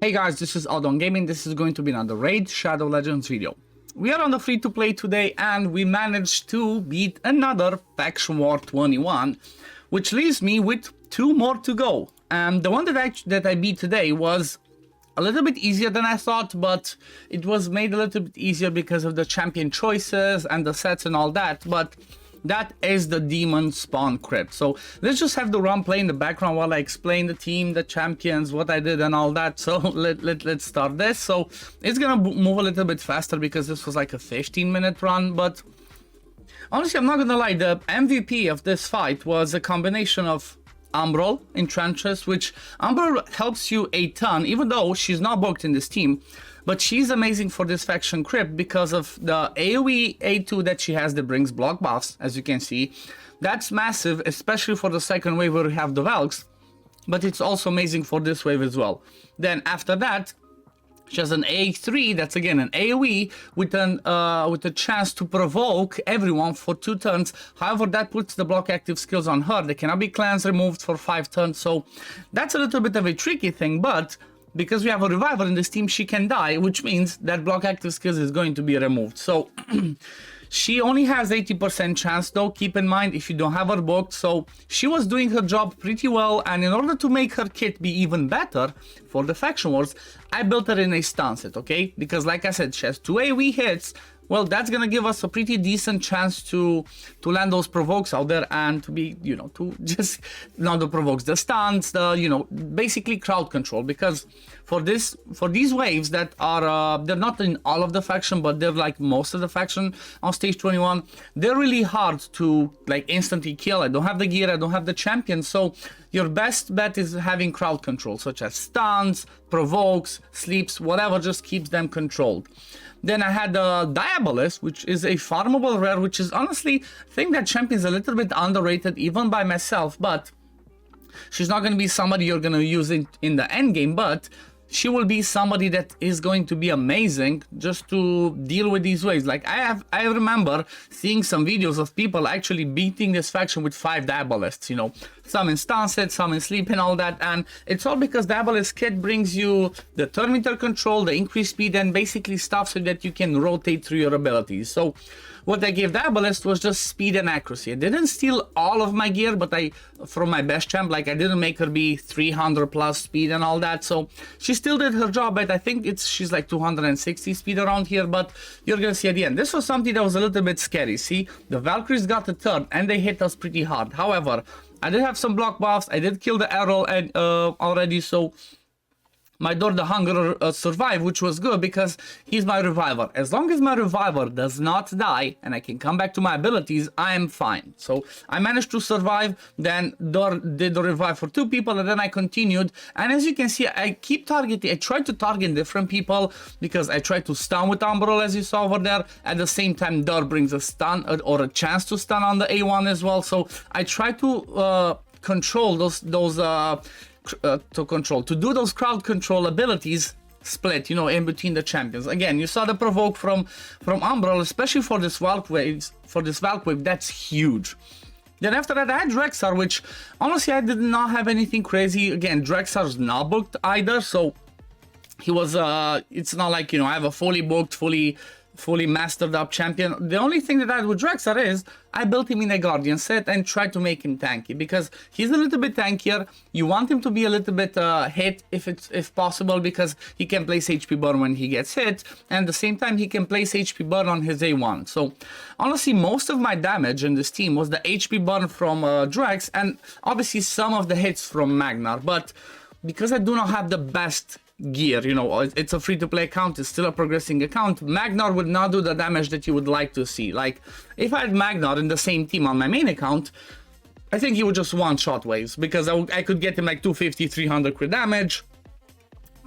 Hey guys, this is OddOneGaming. This is going to be another Raid Shadow Legends video. We are on the free-to-play today and we managed to beat another Faction War 21, which leaves me with 2 more to go. And the one that I beat today was a little bit easier than I thought, but it was made a little bit easier because of the champion choices and the sets and all that. But that is the Demonspawn crypt. So let's just have the run play in the background while I explain the team, the champions, what I did and all that. So let's start this. So it's gonna move a little bit faster because this was like a 15-minute run, but honestly, I'm not gonna lie, the MVP of this fight was a combination of Umbral in trenches, which Umbral helps you a ton, even though she's not booked in this team. But she's amazing for this faction crypt because of the AoE A2 that she has that brings block buffs, as you can see. That's massive, especially for the second wave where we have the Valks, but it's also amazing for this wave as well. Then after that, she has an A3, that's again an AoE with a chance to provoke everyone for 2 turns. However, that puts the block active skills on her. They cannot be cleansed, removed for 5 turns, so that's a little bit of a tricky thing, but because we have a reviver in this team, she can die, which means that block active skills is going to be removed. So she only has 80% chance though, keep in mind, if you don't have her booked. So she was doing her job pretty well, and in order to make her kit be even better for the faction wars, I built her in a stun set, okay? Because like I said, she has 2 AoE hits. Well, that's gonna give us a pretty decent chance to land those provokes out there and to be, you know, to just not the provokes, the stuns, the, you know, basically crowd control. Because for these waves that are they're not in all of the faction, but they're like most of the faction on stage 21, they're really hard to like instantly kill. I don't have the gear, I don't have the champion, so your best bet is having crowd control, such as stuns, provokes, sleeps, whatever just keeps them controlled. Then I had the Diabolist, which is a farmable rare, which is honestly, I think that champion is a little bit underrated even by myself, but she's not going to be somebody you're going to use in the end game, but she will be somebody that is going to be amazing just to deal with these waves. Like I remember seeing some videos of people actually beating this faction with 5 Diabolists, you know, some in stun set, some in sleep and all that, and it's all because Diabolist kit brings you the turn meter control, the increased speed, and basically stuff so that you can rotate through your abilities. So what I gave Diabolist was just speed and accuracy. I didn't steal all of my gear, but from my best champ, like I didn't make her be 300 plus speed and all that, so she still did her job. But I think she's like 260 speed around here, but you're gonna see at the end. This was something that was a little bit scary. See, the Valkyries got a turn and they hit us pretty hard. However, I did have some block buffs, I did kill the arrow and already, so my Door the Hunger survived, which was good because he's my reviver. As long as my reviver does not die and I can come back to my abilities, I am fine. So I managed to survive. Then Door did the revive for 2 people, and then I continued. And as you can see, I keep targeting. I try to target different people because I try to stun with Umbral, as you saw over there. At the same time, Door brings a stun or a chance to stun on the A1 as well. So I try to control to do those crowd control abilities split, you know, in between the champions. Again, you saw the provoke from Umbral, especially for this Valk wave, that's huge. Then after that, I had Drexar, which honestly I did not have anything crazy. Again, Drexar's not booked either, so he was it's not like, you know, I have a fully booked, fully mastered up champion. The only thing that I did with Drexar is I built him in a Guardian set and tried to make him tanky because he's a little bit tankier. You want him to be a little bit hit if possible, because he can place HP burn when he gets hit, and at the same time he can place HP burn on his A1. So honestly, most of my damage in this team was the HP burn from Drex, and obviously some of the hits from Magna. But because I do not have the best gear, you know, it's a free-to-play account, it's still a progressing account, Magnar would not do the damage that you would like to see. Like, if I had Magnar in the same team on my main account, I think he would just one-shot waves, because I could get him like 250, 300 crit damage,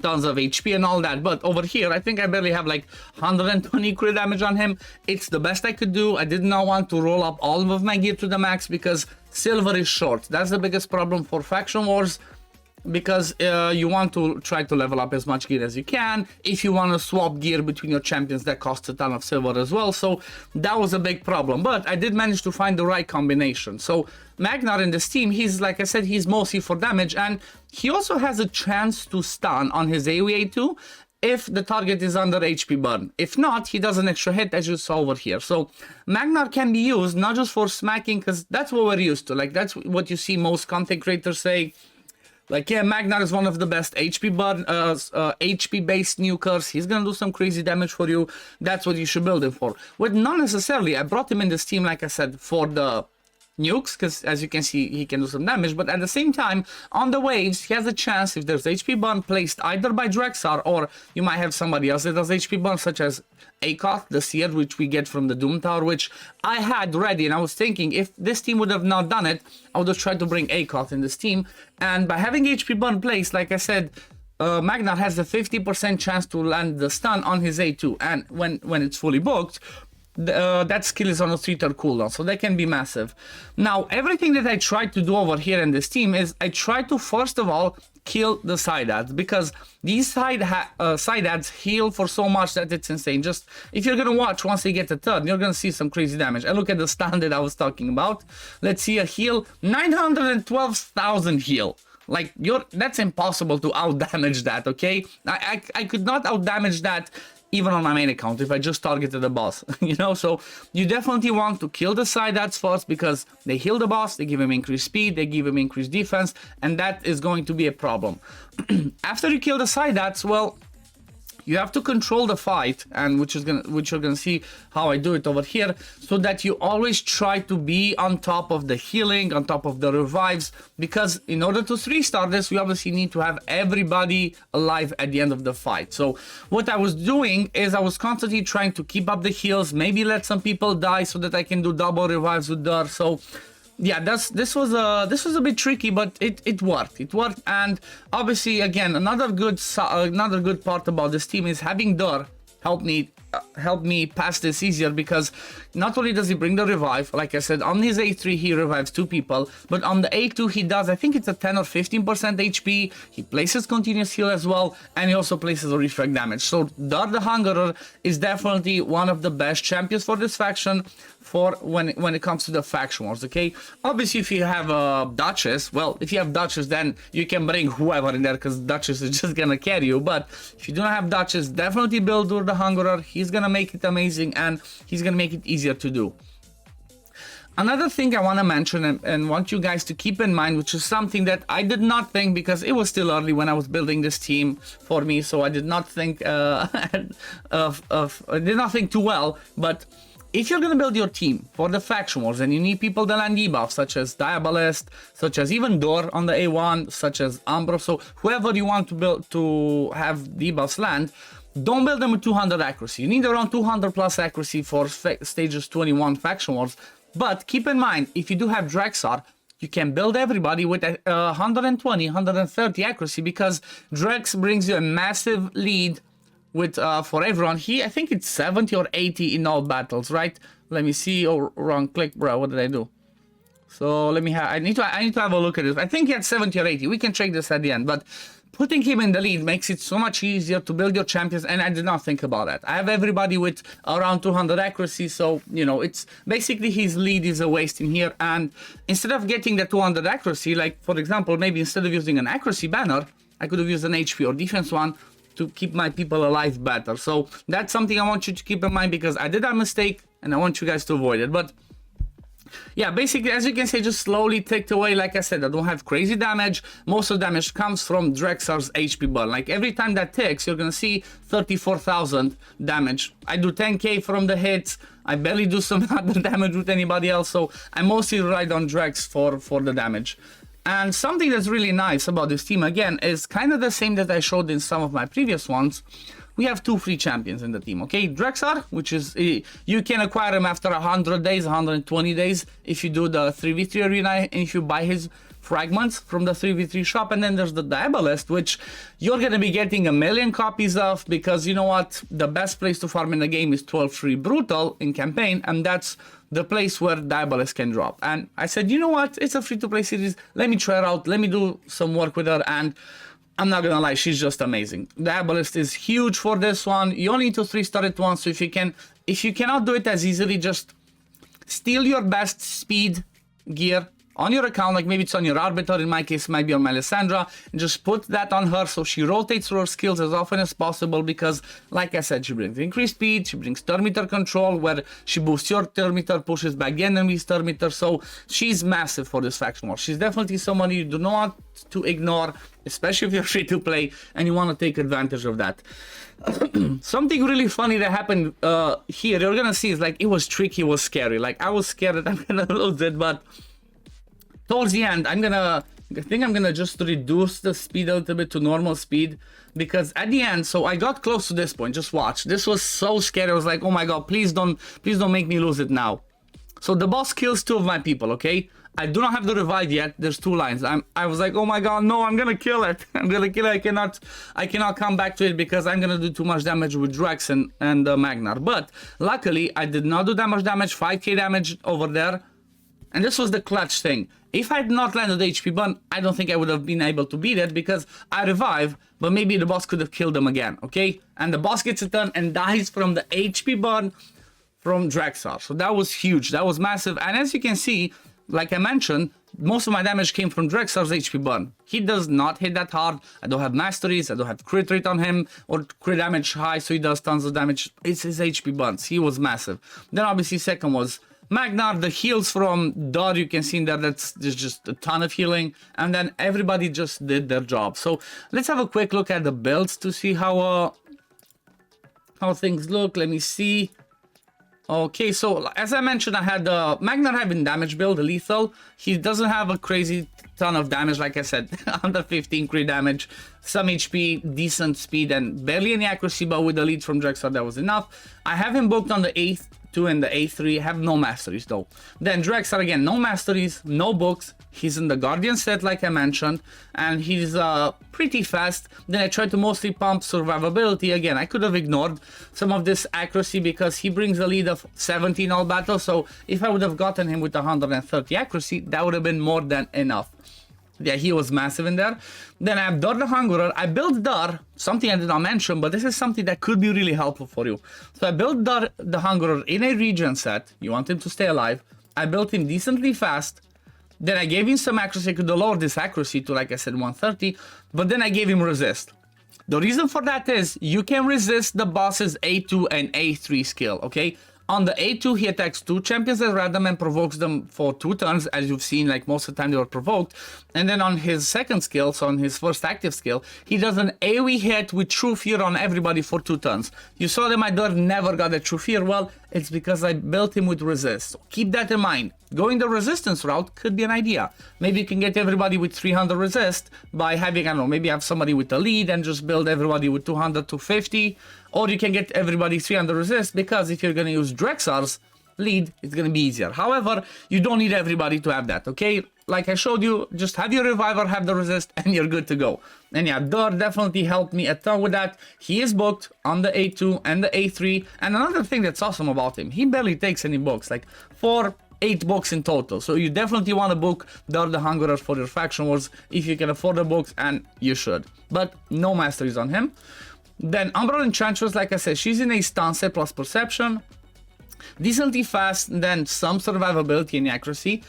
tons of HP and all that. But over here, I think I barely have like 120 crit damage on him. It's the best I could do. I did not want to roll up all of my gear to the max because silver is short. That's the biggest problem for faction wars. because you want to try to level up as much gear as you can. If you want to swap gear between your champions, that costs a ton of silver as well, so that was a big problem, but I did manage to find the right combination. So Magna in this team, he's, like I said, he's mostly for damage, and he also has a chance to stun on his AoE too, if the target is under HP burn. If not, he does an extra hit, as you saw over here. So Magna can be used not just for smacking, because that's what we're used to. Like, that's what you see most content creators say. Like, yeah, Magna is one of the best HP burn, HP based nukers. He's gonna do some crazy damage for you. That's what you should build him for. Well, not necessarily. I brought him in this team, like I said, for the nukes, because as you can see, he can do some damage, but at the same time, on the waves, he has a chance, if there's HP burn placed either by Drexar, or you might have somebody else that does HP burn, such as Acoth, the Seer, which we get from the Doom Tower, which I had ready, and I was thinking, if this team would have not done it, I would have tried to bring Acoth in this team, and by having HP burn placed, like I said, Magna has a 50% chance to land the stun on his A2, and when it's fully booked, that skill is on a 3-turn cooldown, so that can be massive. Now, everything that I tried to do over here in this team is I tried to, first of all, kill the side ads, because these side ads heal for so much that it's insane. Just, if you're gonna watch, once they get a turn, you're gonna see some crazy damage. And look at the stun that I was talking about. Let's see a heal, 912,000 heal. Like, that's impossible to out damage that, okay? I could not out damage that even on my main account if I just targeted the boss, you know? So you definitely want to kill the side ads first, because they heal the boss, they give him increased speed, they give him increased defense, and that is going to be a problem. After you kill the side ads, well, you have to control the fight, and which you're gonna see how I do it over here, so that you always try to be on top of the healing, on top of the revives, because in order to 3-star this, we obviously need to have everybody alive at the end of the fight. So what I was doing is I was constantly trying to keep up the heals, maybe let some people die so that I can do double revives with Dur. So yeah, this was a bit tricky, but it worked. It worked, and obviously, again, another good part about this team is having Dur help me pass this easier, because not only does he bring the revive, like I said, on his A3 he revives 2 people, but on the A2 he does, I think it's a 10 or 15% HP, he places continuous heal as well, and he also places a refrag damage. So Dur the Hungerer is definitely one of the best champions for this faction, for when it comes to the faction wars, okay? Obviously, if you have a Duchess, well, if you have Duchess, then you can bring whoever in there, because Duchess is just gonna carry you. But if you don't have Duchess, definitely build Dur the Hungerer. He's gonna make it amazing, and he's gonna make it easier to do. Another thing I want to mention and want you guys to keep in mind, which is something that I did not think, because it was still early when I was building this team for me, so I did not think I did not think too well, but if you're going to build your team for the faction wars and you need people that land debuffs, such as Diabolist, such as even Dur on the A1, such as Umbro, so whoever you want to build to have debuffs land, don't build them with 200 accuracy. You need around 200 plus accuracy for stages 21 faction wars. But keep in mind, if you do have Drexar, you can build everybody with 120, 130 accuracy, because Drex brings you a massive lead with for everyone. I think it's 70 or 80 in all battles, right? Let me see. Oh, wrong click, bro. What did I do? So let me have. I need to have a look at it. I think he had 70 or 80. We can check this at the end. But putting him in the lead makes it so much easier to build your champions, and I did not think about that. I have everybody with around 200 accuracy, so, you know, it's basically his lead is a waste in here, and instead of getting the 200 accuracy, like, for example, maybe instead of using an accuracy banner, I could have used an HP or defense one to keep my people alive better. So that's something I want you to keep in mind, because I did that mistake, and I want you guys to avoid it. But yeah, basically, as you can see, just slowly ticked away. Like I said, I don't have crazy damage. Most of the damage comes from Drexar's HP burn. Like, every time that ticks, you're gonna see 34,000 damage. I do 10k from the hits. I barely do some other damage with anybody else, so I mostly rely on Drex for the damage. And something that's really nice about this team, again, is kind of the same that I showed in some of my previous ones. We have 2 free champions in the team, okay? Drexar, which is, you can acquire him after 100 days, 120 days, if you do the 3v3 arena, and if you buy his fragments from the 3v3 shop. And then there's the Diabolist, which you're gonna be getting 1,000,000 copies of, because you know what? The best place to farm in the game is 12 free brutal in campaign, and that's the place where Diabolist can drop. And I said, you know what, it's a free-to-play series, let me try it out, let me do some work with her, and I'm not gonna lie, she's just amazing. Diabolist is huge for this one. You only need to 3-star it once, so if you cannot do it as easily, just steal your best speed gear on your account, like maybe it's on your Arbiter, in my case it might be on Melisandre, and just put that on her so she rotates through her skills as often as possible, because like I said, she brings increased speed, she brings turn meter control where she boosts your turn meter, pushes back the enemy's turn meter, so she's massive for this faction war. She's definitely someone you do not want to ignore, especially if you're free to play and you want to take advantage of that. Something really funny that happened here, you're gonna see, is like, it was tricky, it was scary. Like, I was scared that I'm gonna lose it, but towards the end, I think I'm gonna just reduce the speed a little bit to normal speed, because at the end, so I got close to this point, just watch. This was so scary, I was like, oh my god, please don't make me lose it now. So the boss kills 2 of my people, okay? I do not have the revive yet, there's 2 lines. I was like, oh my god, no, I'm gonna kill it. I'm gonna kill it, I cannot come back to it because I'm gonna do too much damage with Drex and Magna. But luckily, I did not do that much damage, 5k damage over there. And this was the clutch thing. If I had not landed the HP burn, I don't think I would have been able to beat it, because I revive, but maybe the boss could have killed them again, okay? And the boss gets a turn and dies from the HP burn from Drexar. So that was huge, that was massive. And as you can see, like I mentioned, most of my damage came from Drexar's HP burn. He does not hit that hard. I don't have masteries, I don't have crit rate on him, or crit damage high, so he does tons of damage. It's his HP burns, he was massive. Then obviously second was Magna, the heals from Dodd, you can see in there, there's just a ton of healing, and then everybody just did their job. So let's have a quick look at the builds to see how things look. Let me see. Okay, so as I mentioned, I had Magna having damage build, lethal. He doesn't have a crazy ton of damage, like I said, under 15 crit damage, some HP, decent speed, and barely any accuracy, but with the lead from Drexar, that was enough. I have him booked on the A2 and the A3, have no masteries though. Then Drexar, again, no masteries, no books. He's in the Guardian set, like I mentioned, and he's pretty fast. Then I tried to mostly pump survivability. Again, I could have ignored some of this accuracy because he brings a lead of 17 all battle, so if I would have gotten him with 130 accuracy, that would have been more than enough. Yeah, he was massive in there. Then I have Dar the Hungerer. I built Dar, something I did not mention, but this is something that could be really helpful for you. So I built Dar the Hungerer in a regen set. You want him to stay alive. I built him decently fast. Then I gave him some accuracy. I could lower this accuracy to, like I said, 130. But then I gave him resist. The reason for that is you can resist the boss's A2 and A3 skill, okay? On the A2, he attacks 2 champions at random and provokes them for 2 turns, as you've seen, like most of the time they were provoked. And then on his second skill, so on his first active skill, he does an AoE hit with True Fear on everybody for 2 turns. You saw that my Dwarf never got a True Fear. Well, it's because I built him with resist. So keep that in mind. Going the resistance route could be an idea. Maybe you can get everybody with 300 resist by having, I don't know, maybe have somebody with a lead and just build everybody with 200 to 50. Or you can get everybody 300 resist, because if you're going to use Drexar's lead, it's going to be easier. However, you don't need everybody to have that, okay? Like I showed you, just have your reviver, have the resist, and you're good to go. And yeah, Dur definitely helped me a ton with that. He is booked on the A2 and the A3. And another thing that's awesome about him, he barely takes any books, like 8 books in total. So you definitely want to book Dur the Hungerer for your faction wars if you can afford the books, and you should. But no masteries on him. Then Umbral Enchantress, like I said, she's in a stun set plus perception. Decently fast, then some survivability and accuracy.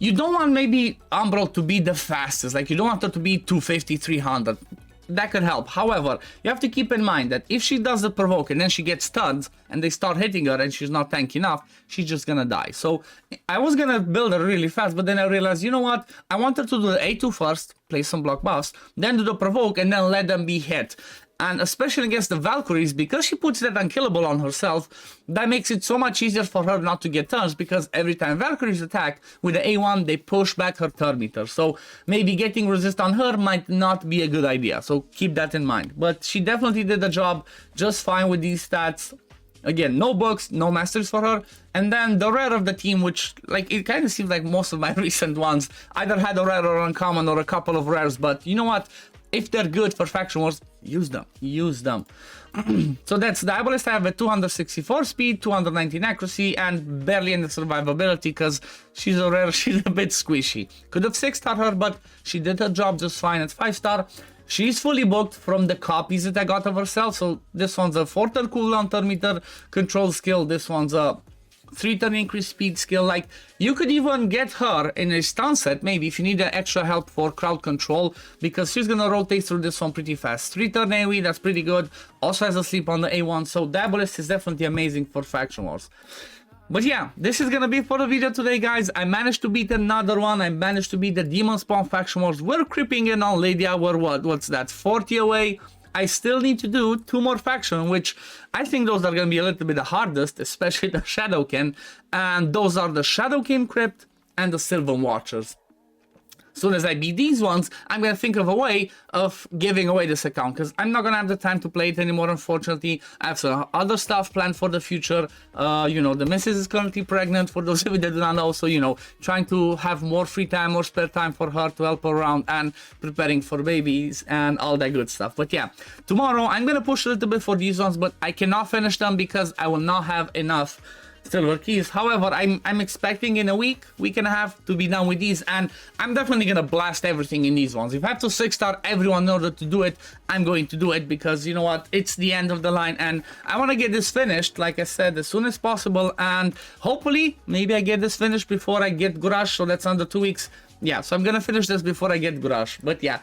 You don't want maybe Umbral to be the fastest, like you don't want her to be 250, 300. That could help. However, you have to keep in mind that if she does the provoke and then she gets stunned and they start hitting her and she's not tanky enough, she's just gonna die. So I was gonna build her really fast, but then I realized, you know what? I want her to do the A2 first, play some block buffs, then do the provoke and then let them be hit. And especially against the Valkyries, because she puts that unkillable on herself, that makes it so much easier for her not to get turns, because every time Valkyries attack with the A1, they push back her turn meter. So maybe getting resist on her might not be a good idea. So keep that in mind. But she definitely did the job just fine with these stats. Again, no books, no masters for her. And then the rare of the team, which, like, it kind of seems like most of my recent ones either had a rare or uncommon or a couple of rares. But you know what? if they're good for faction wars, use them. Use them. So that's the Diabolist. I have a 264 speed, 219 accuracy, and barely any survivability because she's a rare, she's a bit squishy. Could have 6-star her, but she did her job just fine at 5-star. She's fully booked from the copies that I got of herself. So this one's a 4-turn cooldown, turn meter control skill. This one's a 3-turn increase speed skill. Like, you could even get her in a stun set, maybe, if you need extra help for crowd control, because she's gonna rotate through this one pretty fast. 3-turn AoE, that's pretty good. Also has a sleep on the A1, so Diabolist is definitely amazing for faction wars. But yeah, this is gonna be for the video today, guys. I managed to beat another one. I managed to beat the Demonspawn faction wars. We're creeping in on Lydia. We're what's that, 40 away. I still need to do 2 more factions, which I think those are going to be a little bit the hardest, especially the Shadowkin. And those are the Shadowkin Crypt and the Sylvan Watchers. As soon as I beat these ones, I'm going to think of a way of giving away this account, because I'm not going to have the time to play it anymore, unfortunately. I have some other stuff planned for the future. You know, the missus is currently pregnant, for those of you that do not know. So, you know, trying to have more free time or spare time for her to help her around and preparing for babies and all that good stuff. But yeah, tomorrow I'm going to push a little bit for these ones, but I cannot finish them because I will not have enough silver keys. However, I'm expecting in a week and a half to be done with these, and I'm definitely gonna blast everything in these ones. If I have to 6-star everyone in order to do it, I'm going to do it, because you know what, it's the end of the line and I want to get this finished, like I said, as soon as possible. And hopefully maybe I get this finished before I get Gurash, so that's under 2 weeks. Yeah, so I'm gonna finish this before I get Gurash. But yeah,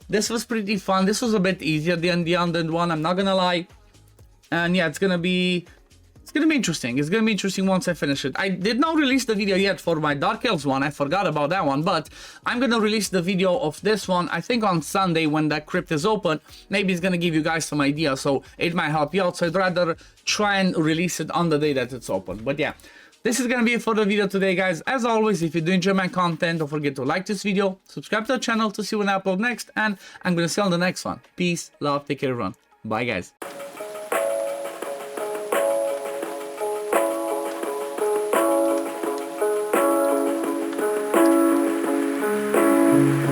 this was pretty fun. This was a bit easier than the Undead one, I'm not gonna lie. And yeah, it's gonna be interesting. It's gonna be interesting once I finish it. I did not release the video yet for my Dark Elves one. I forgot about that one, but I'm gonna release the video of this one, I think on Sunday when that crypt is open. Maybe it's gonna give you guys some ideas, so it might help you out. So I'd rather try and release it on the day that it's open. But yeah, this is gonna be it for the video today, guys. As always, if you do enjoy my content, don't forget to like this video, subscribe to the channel to see when I upload next, and I'm gonna see you on the next one. Peace, love, take care, everyone. Bye, guys.